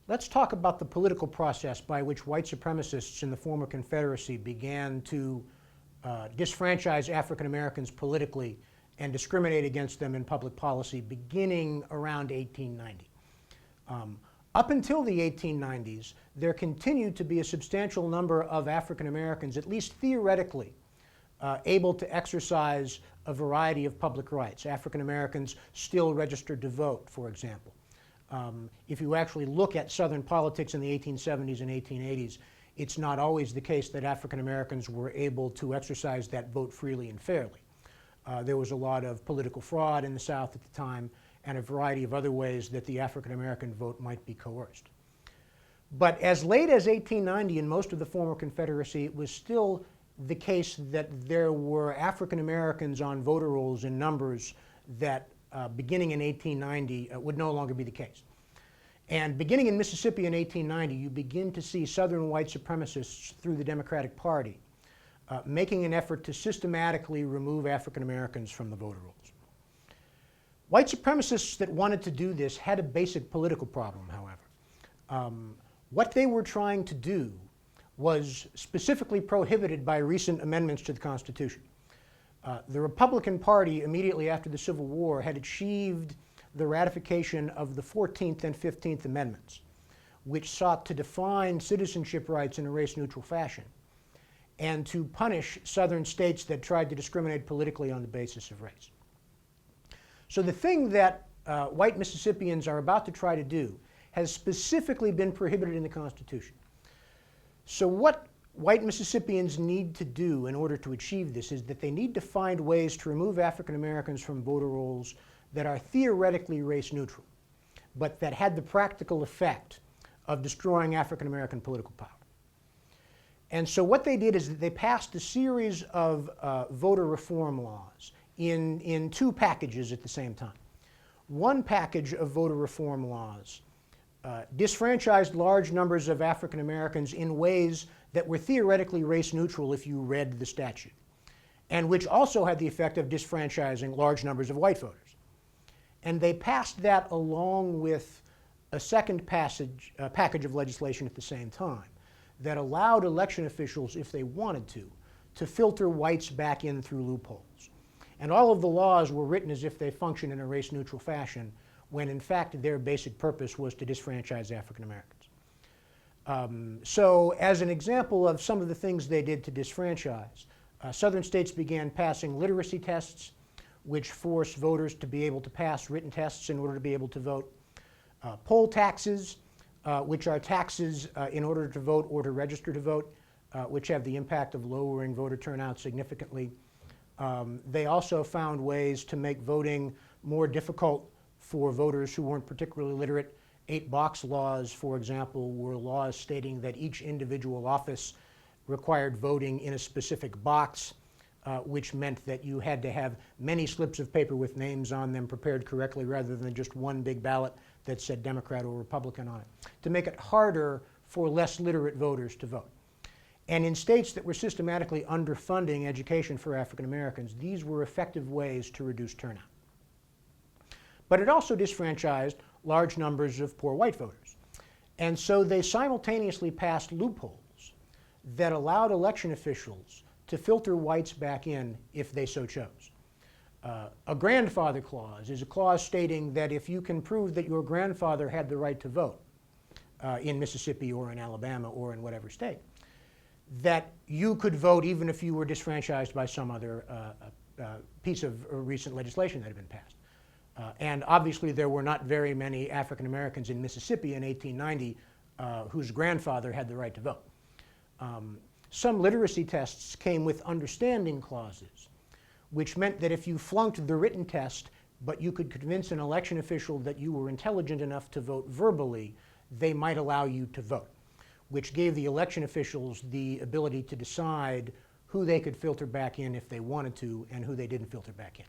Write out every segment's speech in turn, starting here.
Let's talk about the political process by which white supremacists in the former Confederacy began to disfranchise African Americans politically and discriminate against them in public policy beginning around 1890. Up until the 1890s, there continued to be a substantial number of African Americans, at least theoretically, able to exercise a variety of public rights. African Americans still registered to vote, for example. If you actually look at Southern politics in the 1870s and 1880s, it's not always the case that African Americans were able to exercise that vote freely and fairly. There was a lot of political fraud in the South at the time, and a variety of other ways that the African American vote might be coerced. But as late as 1890 in most of the former Confederacy, it was still the case that there were African Americans on voter rolls in numbers that beginning in 1890 would no longer be the case. And beginning in Mississippi in 1890, you begin to see Southern white supremacists through the Democratic Party making an effort to systematically remove African Americans from the voter rolls. White supremacists that wanted to do this had a basic political problem, however. What they were trying to do was specifically prohibited by recent amendments to the Constitution. The Republican Party, immediately after the Civil War, had achieved the ratification of the 14th and 15th Amendments, which sought to define citizenship rights in a race-neutral fashion and to punish Southern states that tried to discriminate politically on the basis of race. So the thing that white Mississippians are about to try to do has specifically been prohibited in the Constitution. So what white Mississippians need to do in order to achieve this is that they need to find ways to remove African Americans from voter rolls that are theoretically race neutral, but that had the practical effect of destroying African American political power. And so what they did is that they passed a series of voter reform laws in two packages at the same time. One package of voter reform laws disfranchised large numbers of African Americans in ways that were theoretically race neutral if you read the statute, and which also had the effect of disfranchising large numbers of white voters. And they passed that along with a second package of legislation at the same time that allowed election officials, if they wanted to filter whites back in through loopholes. And all of the laws were written as if they functioned in a race-neutral fashion, when in fact their basic purpose was to disfranchise African Americans. So as an example of some of the things they did to disfranchise, Southern states began passing literacy tests, which forced voters to be able to pass written tests in order to be able to vote. Poll taxes, which are taxes in order to vote or to register to vote, which have the impact of lowering voter turnout significantly. They also found ways to make voting more difficult for voters who weren't particularly literate. 8-box laws, for example, were laws stating that each individual office required voting in a specific box, which meant that you had to have many slips of paper with names on them prepared correctly rather than just one big ballot that said Democrat or Republican on it, to make it harder for less literate voters to vote. And in states that were systematically underfunding education for African Americans, these were effective ways to reduce turnout. But it also disfranchised large numbers of poor white voters. And so they simultaneously passed loopholes that allowed election officials to filter whites back in if they so chose. A grandfather clause is a clause stating that if you can prove that your grandfather had the right to vote in Mississippi or in Alabama or in whatever state, that you could vote even if you were disfranchised by some other piece of recent legislation that had been passed. And obviously there were not very many African Americans in Mississippi in 1890 whose grandfather had the right to vote. Some literacy tests came with understanding clauses, which meant that if you flunked the written test, but you could convince an election official that you were intelligent enough to vote verbally, they might allow you to vote, which gave the election officials the ability to decide who they could filter back in if they wanted to and who they didn't filter back in.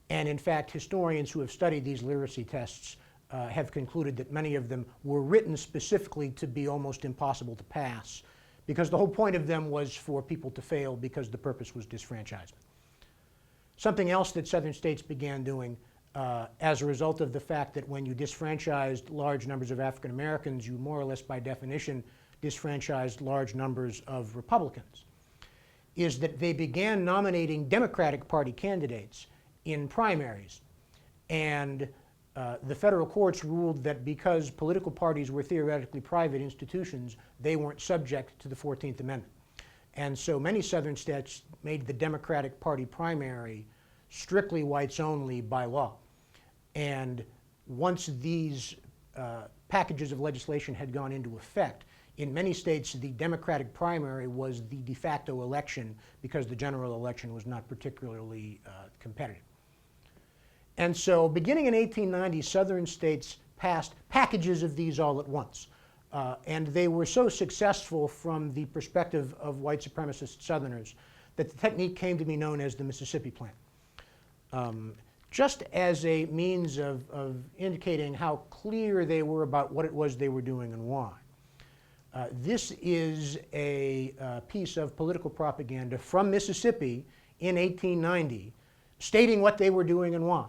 And in fact, historians who have studied these literacy tests have concluded that many of them were written specifically to be almost impossible to pass, because the whole point of them was for people to fail because the purpose was disfranchisement. Something else that Southern states began doing as a result of the fact that when you disfranchised large numbers of African Americans, you more or less by definition disfranchised large numbers of Republicans, is that they began nominating Democratic Party candidates in primaries. And the federal courts ruled that because political parties were theoretically private institutions, they weren't subject to the 14th Amendment. And so many southern states made the Democratic Party primary strictly whites only by law. And once these packages of legislation had gone into effect, in many states the Democratic primary was the de facto election because the general election was not particularly competitive. And so beginning in 1890, southern states passed packages of these all at once. And they were so successful from the perspective of white supremacist Southerners that the technique came to be known as the Mississippi Plan. Just as a means of indicating how clear they were about what it was they were doing and why. This is a piece of political propaganda from Mississippi in 1890 stating what they were doing and why.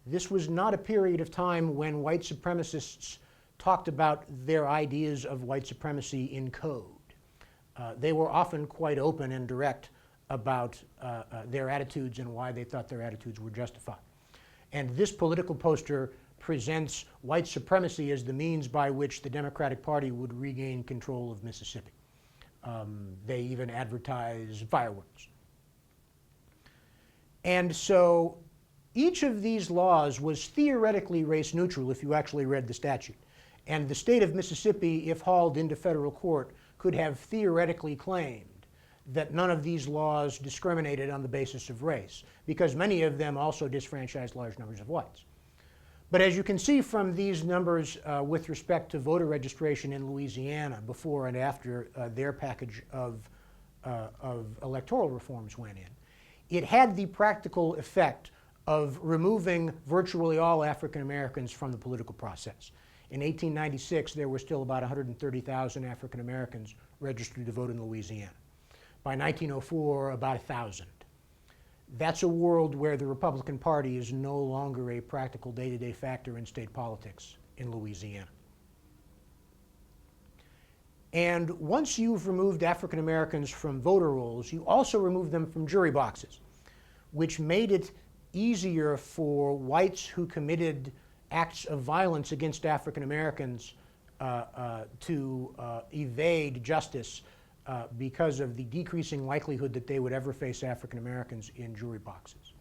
This was not a period of time when white supremacists talked about their ideas of white supremacy in code. They were often quite open and direct about their attitudes and why they thought their attitudes were justified. And this political poster presents white supremacy as the means by which the Democratic Party would regain control of Mississippi. They even advertise fireworks. And so each of these laws was theoretically race neutral if you actually read the statute. And the state of Mississippi, if hauled into federal court, could have theoretically claimed that none of these laws discriminated on the basis of race, because many of them also disfranchised large numbers of whites. But as you can see from these numbers with respect to voter registration in Louisiana before and after their package of electoral reforms went in, it had the practical effect of removing virtually all African Americans from the political process. In 1896, there were still about 130,000 African Americans registered to vote in Louisiana. By 1904, about 1,000. That's a world where the Republican Party is no longer a practical day-to-day factor in state politics in Louisiana. And once you've removed African Americans from voter rolls, you also remove them from jury boxes, which made it easier for whites who committed acts of violence against African Americans to evade justice because of the decreasing likelihood that they would ever face African Americans in jury boxes.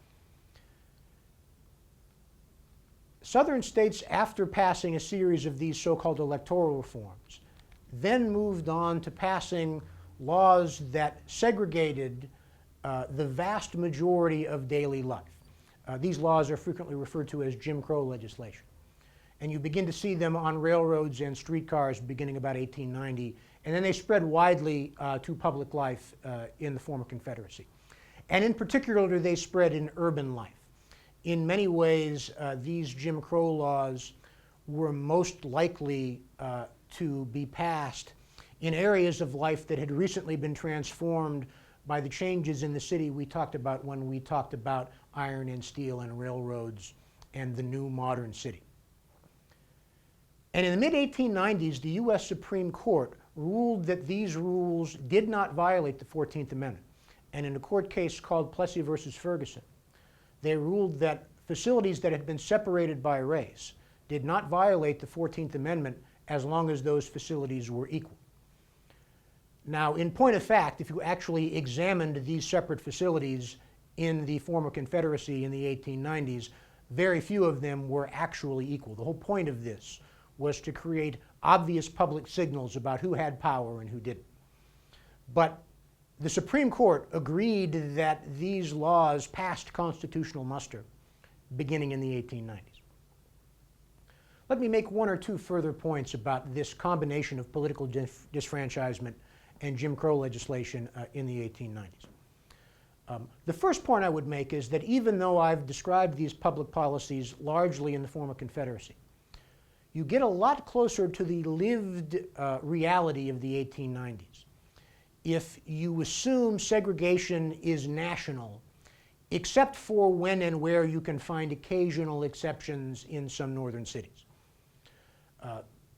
Southern states, after passing a series of these so-called electoral reforms, then moved on to passing laws that segregated the vast majority of daily life. These laws are frequently referred to as Jim Crow legislation. And you begin to see them on railroads and streetcars beginning about 1890. And then they spread widely to public life in the former Confederacy. And in particular, they spread in urban life. In many ways, these Jim Crow laws were most likely to be passed in areas of life that had recently been transformed by the changes in the city we talked about when we talked about iron and steel and railroads and the new modern city. And in the mid-1890s, the U.S. Supreme Court ruled that these rules did not violate the 14th Amendment. And in a court case called Plessy versus Ferguson, they ruled that facilities that had been separated by race did not violate the 14th Amendment as long as those facilities were equal. Now, in point of fact, if you actually examined these separate facilities in the former Confederacy in the 1890s, very few of them were actually equal. The whole point of this was to create obvious public signals about who had power and who didn't. But the Supreme Court agreed that these laws passed constitutional muster beginning in the 1890s. Let me make one or two further points about this combination of political disfranchisement and Jim Crow legislation in the 1890s. The first point I would make is that even though I've described these public policies largely in the former Confederacy, you get a lot closer to the lived reality of the 1890s if you assume segregation is national except for when and where you can find occasional exceptions in some northern cities.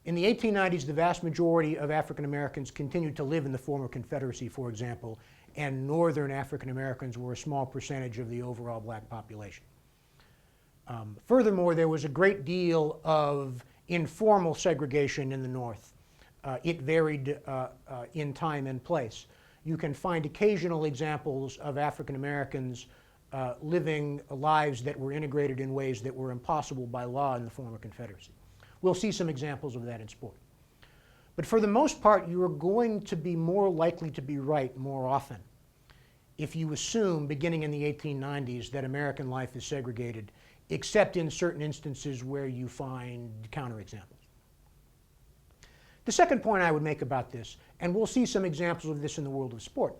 In the 1890s, the vast majority of African Americans continued to live in the former Confederacy, for example, and northern African Americans were a small percentage of the overall black population. Furthermore, there was a great deal of informal segregation in the North. It varied in time and place. You can find occasional examples of African Americans living lives that were integrated in ways that were impossible by law in the former Confederacy. We'll see some examples of that in sport. But for the most part, you are going to be more likely to be right more often if you assume, beginning in the 1890s, that American life is segregated, except in certain instances where you find counterexamples. The second point I would make about this, and we'll see some examples of this in the world of sport,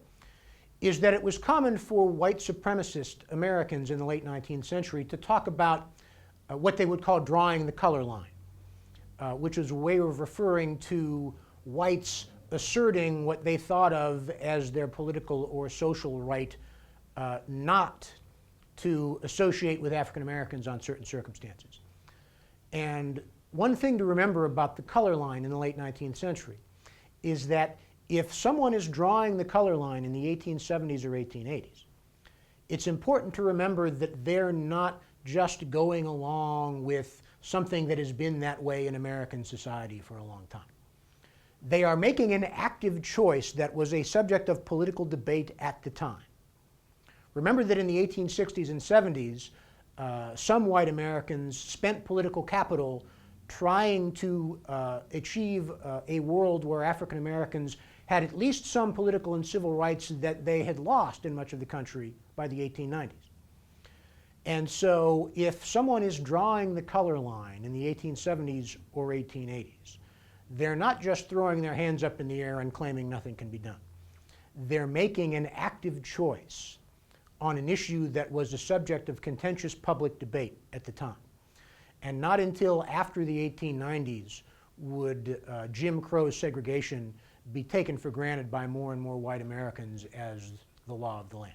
is that it was common for white supremacist Americans in the late 19th century to talk about what they would call drawing the color line, which is a way of referring to whites asserting what they thought of as their political or social right not to associate with African Americans on certain circumstances. And one thing to remember about the color line in the late 19th century is that if someone is drawing the color line in the 1870s or 1880s, it's important to remember that they're not just going along with something that has been that way in American society for a long time. They are making an active choice that was a subject of political debate at the time. Remember that in the 1860s and 70s, some white Americans spent political capital trying to achieve a world where African Americans had at least some political and civil rights that they had lost in much of the country by the 1890s. And so if someone is drawing the color line in the 1870s or 1880s, they're not just throwing their hands up in the air and claiming nothing can be done. They're making an active choice on an issue that was a subject of contentious public debate at the time. And not until after the 1890s would Jim Crow's segregation be taken for granted by more and more white Americans as the law of the land.